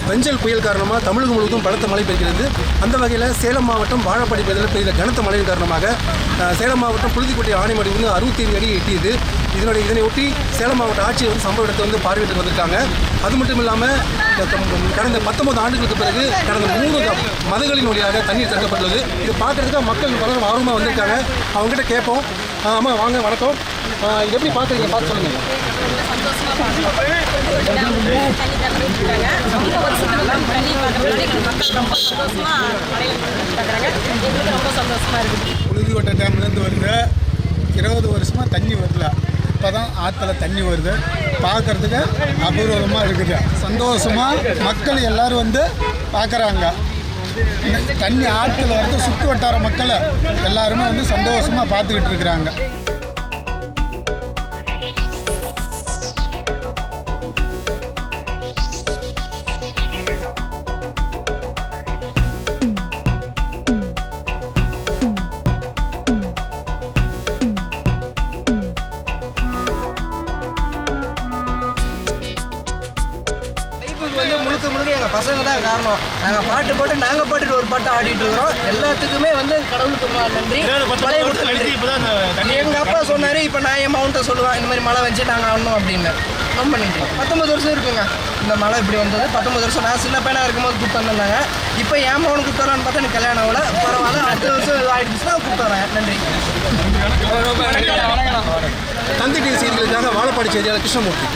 பெஞ்சல் புயல் காரணமாக தமிழகம் முழுவதும் பலத்த மழை பெய்கிறது. அந்த வகையில் சேலம் மாவட்டம் வாழப்பாடி பகுதியில் பெய்த கனத்த மழையின் காரணமாக சேலம் மாவட்டம் புழுதிக்கோட்டை ஆனைமடி 65 அடி எட்டியது. இதனை ஒட்டி சேலம் மாவட்ட ஆட்சியர் சம்பவ இடத்தை பார்வையிட்டு வந்திருக்காங்க. அது மட்டும் இல்லாமல் கடந்த 19 ஆண்டுகளுக்கு பிறகு கடந்த 3 மதங்களின் வழியாக தண்ணீர் திறக்கப்பட்டுள்ளது. இது பார்க்கறதுக்கு மக்கள் பலரும் ஆர்வமாக வந்திருக்காங்க. அவங்ககிட்ட கேட்போம். ஆமாம், வாங்க, வணக்கம். எப்படி பார்க்குறீங்க? பார்த்து சொல்லுங்கள். புழுதிக்கோட்டை டேம்லேருந்து வருது. 20 வருஷமாக தண்ணி வரல. இப்போ தான் ஆற்றுல தண்ணி வருது. பார்க்குறதுக்கு அபூர்வமாக இருக்குது. சந்தோஷமாக மக்கள் எல்லோரும் வந்து பார்க்குறாங்க. தண்ணி ஆற்றுல வந்து சுற்று வட்டார மக்கள் எல்லாருமே வந்து சந்தோஷமாக பார்த்துக்கிட்டு இருக்கிறாங்க. முழுக்க முழுக்க எங்கள் பசங்க தான் காரணம். நாங்கள் பாட்டு போட்டு நாங்கள் பாட்டுட்டு ஒரு பாட்டு ஆடிட்டு இருக்கிறோம். எல்லாத்துக்குமே வந்து கடவுளுக்கு நன்றி. எங்கள் அப்பா சொன்னார், இப்போ நான் என் மவுண்ட்டை சொல்லுவேன், இந்த மாதிரி மழை வச்சு நாங்கள் ஆடணும் அப்படின்னு. ரொம்ப நன்றி. 19 வருஷம் இருக்குங்க இந்த மழை இப்படி வந்தது. 19 வருஷம் நான் சின்ன பையனாக இருக்கும்போது கூப்பிட்டு வந்திருந்தாங்க. இப்போ என் மகனை கூப்பிட்டு வரான்னு பார்த்தா எனக்கு கல்யாணம் ஆகல. பரவாயில்ல, அடுத்த வருஷம் ஆகிடுச்சுன்னா கூப்பிட்டு வரேன். நன்றி. தந்தி டிவி செய்திகளுக்காக வாழப்பாடி செய்தியாளர் கிருஷ்ணமூர்த்தி.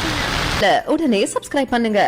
உடனே சப்ஸ்கிரைப் பண்ணுங்க.